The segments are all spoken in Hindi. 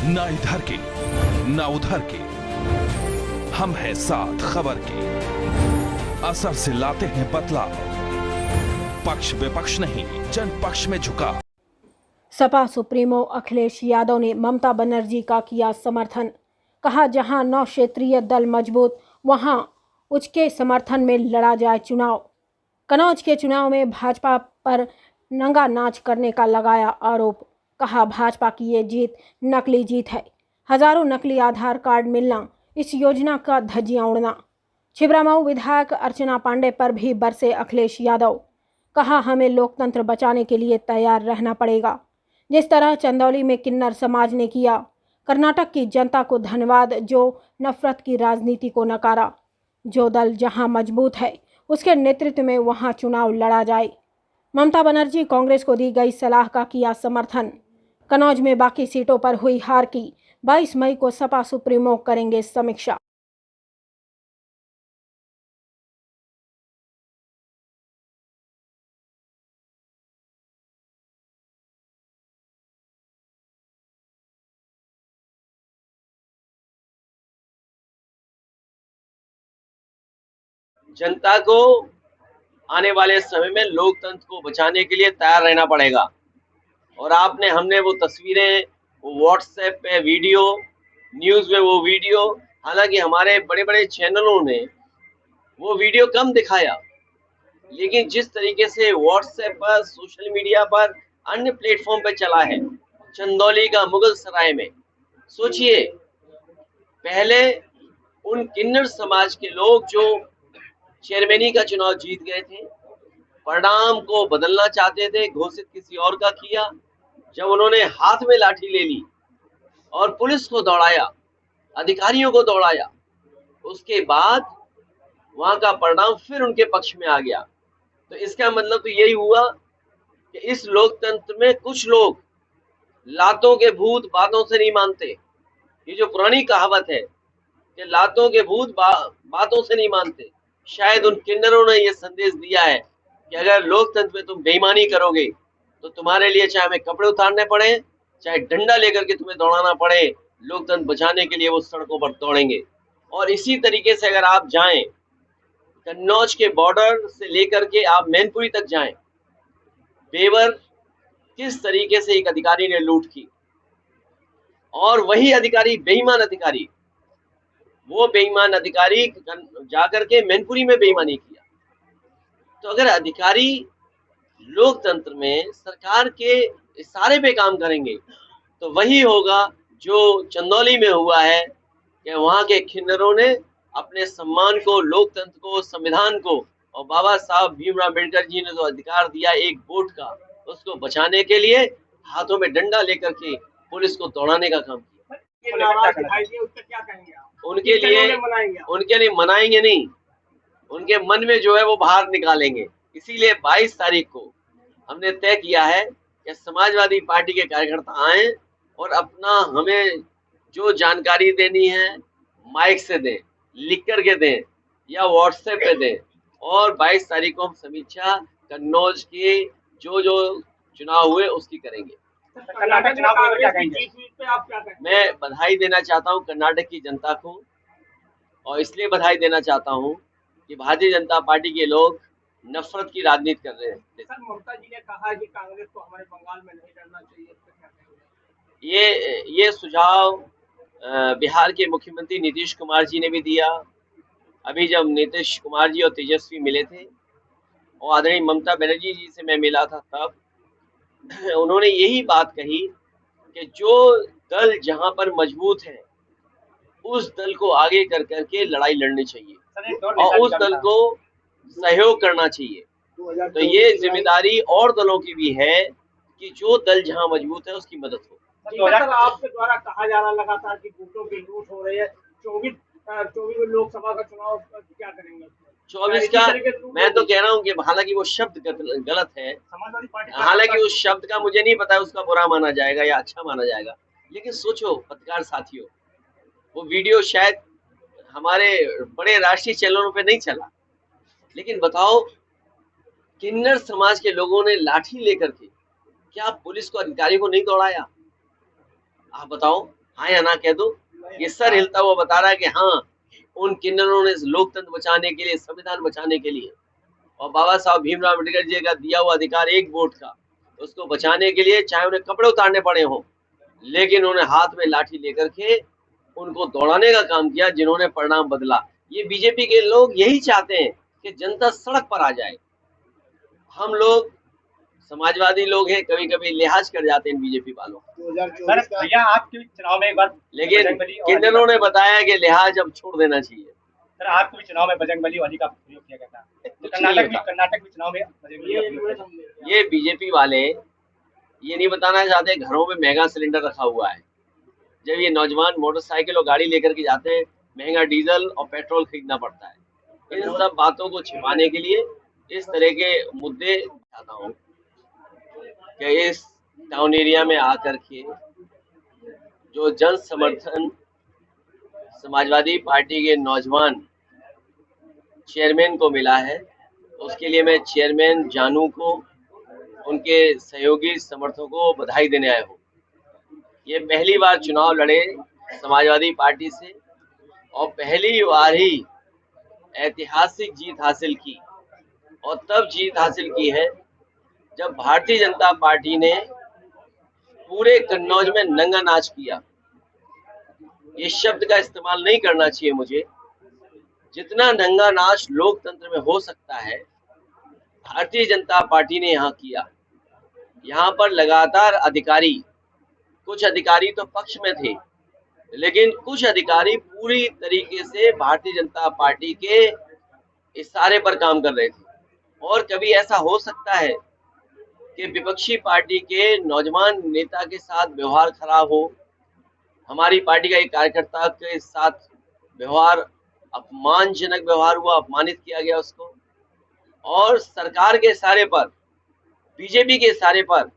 ना इधर के ना उधर के, हम हैं साथ खबर के, असर से लाते हैं बदलाव, पक्ष विपक्ष नहीं जन पक्ष में झुका। सपा सुप्रीमो अखिलेश यादव ने ममता बनर्जी का किया समर्थन। कहा, जहां 9 क्षेत्रीय दल मजबूत वहां उसके समर्थन में लड़ा जाए चुनाव। कन्नौज के चुनाव में भाजपा पर नंगा नाच करने का लगाया आरोप। कहा, भाजपा की ये जीत नकली जीत है। हजारों नकली आधार कार्ड मिलना, इस योजना का धज्जियां उड़ना। छिबरामऊ विधायक अर्चना पांडे पर भी बरसे अखिलेश यादव। कहा, हमें लोकतंत्र बचाने के लिए तैयार रहना पड़ेगा, जिस तरह चंदौली में किन्नर समाज ने किया। कर्नाटक की जनता को धन्यवाद जो नफरत की राजनीति को नकारा। जो दल जहां मजबूत है उसके नेतृत्व में वहां चुनाव लड़ा जाए। ममता बनर्जी कांग्रेस को दी गई सलाह का किया समर्थन। कन्नौज में बाकी सीटों पर हुई हार की 22 मई को सपा सुप्रीमो करेंगे समीक्षा। जनता को आने वाले समय में लोकतंत्र को बचाने के लिए तैयार रहना पड़ेगा। और हमने वो तस्वीरें, वो व्हाट्सएप पे वीडियो, न्यूज में वो वीडियो, हालांकि हमारे बड़े बड़े चैनलों ने वो वीडियो कम दिखाया, लेकिन जिस तरीके से व्हाट्सएप पर, सोशल मीडिया पर, अन्य प्लेटफॉर्म पर चला है चंदौली का मुगल सराय में, सोचिए पहले उन किन्नर समाज के लोग जो चेयरमैनी का चुनाव जीत गए थे, परिणाम को बदलना चाहते थे, घोषित किसी और का किया। जब उन्होंने हाथ में लाठी ले ली और पुलिस को दौड़ाया, अधिकारियों को दौड़ाया, उसके बाद वहां का परिणाम फिर उनके पक्ष में आ गया। तो इसका मतलब तो यही हुआ कि इस लोकतंत्र में कुछ लोग लातों के भूत बातों से नहीं मानते। ये जो पुरानी कहावत है कि लातों के भूत बातों से नहीं मानते, शायद उन किन्नरों ने यह संदेश दिया है कि अगर लोकतंत्र में तुम बेईमानी करोगे तो तुम्हारे लिए चाहे हमें कपड़े उतारने पड़े, चाहे डंडा लेकर के तुम्हें दौड़ाना पड़े, लोकतंत्र बचाने के लिए वो सड़कों पर दौड़ेंगे। और इसी तरीके से अगर आप जाएं कन्नौज के बॉर्डर से लेकर के आप मैनपुरी तक जाएं, बेवर किस तरीके से एक अधिकारी ने लूट की, और वही अधिकारी बेईमान अधिकारी, वो बेईमान अधिकारी जाकर के मैनपुरी में बेईमानी किया। तो अगर अधिकारी लोकतंत्र में सरकार के इशारे पे काम करेंगे तो वही होगा जो चंदौली में हुआ है कि वहां के किन्नरों ने अपने सम्मान को, लोकतंत्र को, संविधान को, और बाबा साहब भीमराव अम्बेडकर जी ने जो अधिकार दिया एक वोट का, उसको बचाने के लिए हाथों में डंडा लेकर के पुलिस को दौड़ाने का काम किया। उनके लिए मनाएंगे नहीं, उनके मन में जो है वो बाहर निकालेंगे। इसीलिए 22 तारीख को हमने तय किया है कि समाजवादी पार्टी के कार्यकर्ता आए और अपना हमें जो जानकारी देनी है माइक से दें, लिख करके दें या व्हाट्सएप पे दें, और 22 तारीख को हम समीक्षा कन्नौज के जो जो चुनाव हुए उसकी करेंगे। मैं बधाई देना चाहता हूं कर्नाटक की जनता को, और इसलिए बधाई देना चाहता हूं कि भारतीय जनता पार्टी के लोग नफरत की राजनीति कर रहे हैं। सर, ममता जी ने कहा कि कांग्रेस को हमारे बंगाल में नहीं लड़ना चाहिए, ये सुझाव बिहार के मुख्यमंत्री नीतीश कुमार जी ने भी दिया। अभी जब नीतीश कुमार जी और तेजस्वी मिले थे और आदरणीय ममता बनर्जी जी से मैं मिला था, तब उन्होंने यही बात कही कि जो दल जहां पर मजबूत है उस दल को आगे कर करके लड़ाई लड़नी चाहिए और उस दल को सहयोग करना चाहिए। तो ये जिम्मेदारी और दलों की भी है कि जो दल जहां मजबूत है उसकी मदद हो। सर, आपके द्वारा कहा जा रहा लगातार कि वोटों की लूट हो रही है। 24 में लोकसभा का चुनाव क्या करेंगे? 24 का मैं तो कह रहा हूँ कि हालांकि वो शब्द गलत है, हालांकि उस शब्द का मुझे नहीं पता उसका बुरा माना जाएगा या अच्छा माना जाएगा, लेकिन सोचो पत्रकार साथियों, वो वीडियो शायद हमारे बड़े राष्ट्रीय चैनलों पे नहीं चला, लेकिन बताओ किन्नर समाज के लोगों ने लाठी लेकर के क्या पुलिस को, अधिकारी को नहीं दौड़ाया? आप बताओ, हाँ या ना कह दो। ये सर हिलता हुआ बता रहा है कि हाँ, उन किन्नरों ने लोकतंत्र बचाने के लिए, संविधान बचाने के लिए और बाबा साहब भीमराव अम्बेडकर जी का दिया हुआ अधिकार एक वोट का, उसको बचाने के लिए चाहे उन्हें कपड़े उतारने पड़े हों, लेकिन उन्होंने हाथ में लाठी लेकर के उनको दौड़ाने का काम किया, जिन्होंने परिणाम बदला। ये बीजेपी के लोग यही चाहते हैं कि जनता सड़क पर आ जाए। हम लोग समाजवादी लोग हैं, कभी कभी लिहाज कर जाते हैं बीजेपी वालों, सर भैया आपके चुनाव में एक बार लेकिन बजरंगबली और किन्नरों ने बताया कि लिहाज अब छोड़ देना चाहिए। सर आपके भी चुनाव में बजरंगबली वाली का प्रयोग किया गया था, तो कुछ नहीं कर्नाटक भी चुनाव में बजरंगबली का प्रयोग किया गया। ये बीजेपी वाले ये नहीं बताना चाहते घरों में मेगा सिलेंडर रखा हुआ है। जब ये नौजवान मोटरसाइकिल और गाड़ी लेकर के जाते हैं, महंगा डीजल और पेट्रोल खरीदना पड़ता है। इन सब बातों को छिपाने के लिए इस तरह के मुद्दे चाहता हूँ कि इस टाउन एरिया में आकर के जो जन समर्थन समाजवादी पार्टी के नौजवान चेयरमैन को मिला है, उसके लिए मैं चेयरमैन जानू को, उनके सहयोगी समर्थकों को बधाई देने आया हूँ। ये पहली बार चुनाव लड़े समाजवादी पार्टी से और पहली बार ही ऐतिहासिक जीत हासिल की, और तब जीत हासिल की है जब भारतीय जनता पार्टी ने पूरे कन्नौज में नंगा नाच किया। ये शब्द का इस्तेमाल नहीं करना चाहिए मुझे, जितना नंगा नाच लोकतंत्र में हो सकता है भारतीय जनता पार्टी ने यहाँ किया। यहाँ पर लगातार अधिकारी, कुछ अधिकारी तो पक्ष में थे, लेकिन कुछ अधिकारी पूरी तरीके से भारतीय जनता पार्टी के इशारे पर काम कर रहे थे। और कभी ऐसा हो सकता है कि विपक्षी पार्टी के नौजवान नेता के साथ व्यवहार खराब हो, हमारी पार्टी का एक कार्यकर्ता के साथ व्यवहार, अपमानजनक व्यवहार हुआ, अपमानित किया गया उसको, और सरकार के इशारे पर, बीजेपी के इशारे पर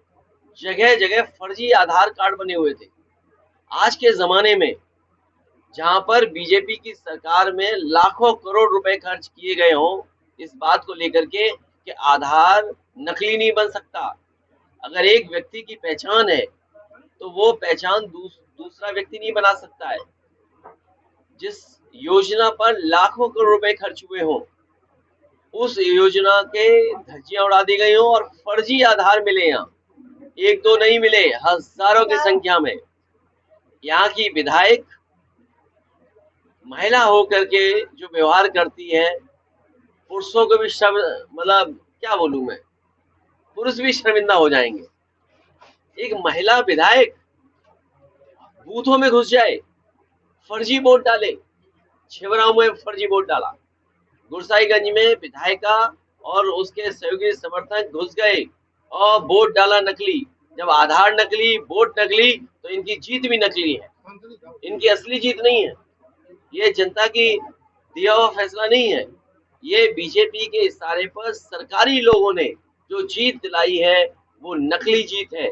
जगह जगह फर्जी आधार कार्ड बने हुए थे। आज के जमाने में जहां पर बीजेपी की सरकार में लाखों करोड़ रुपए खर्च किए गए हों इस बात को लेकर के कि आधार नकली नहीं बन सकता। अगर एक व्यक्ति की पहचान है तो वो पहचान दूसरा व्यक्ति नहीं बना सकता है। जिस योजना पर लाखों करोड़ रुपए खर्च हुए हों, उस योजना के धज्जियां उड़ा दी गई हों और फर्जी आधार मिले, यहाँ एक दो नहीं मिले, हजारों की संख्या में। यहाँ की विधायक महिला होकर के जो व्यवहार करती है, पुरुषों को भी मतलब क्या बोलूं मैं, पुरुष भी शर्मिंदा हो जाएंगे। एक महिला विधायक बूथों में घुस जाए, फर्जी वोट डाले। छिबरामऊ में फर्जी वोट डाला, गुरसाईगंज में विधायिका और उसके सहयोगी समर्थक घुस गए और वोट डाला नकली। जब आधार नकली, वोट नकली, तो इनकी जीत भी नकली है, इनकी असली जीत नहीं है। ये जनता की दिया हुआ फैसला नहीं है। ये बीजेपी के इशारे पर सरकारी लोगों ने जो जीत दिलाई है वो नकली जीत है,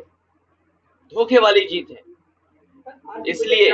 धोखे वाली जीत है। इसलिए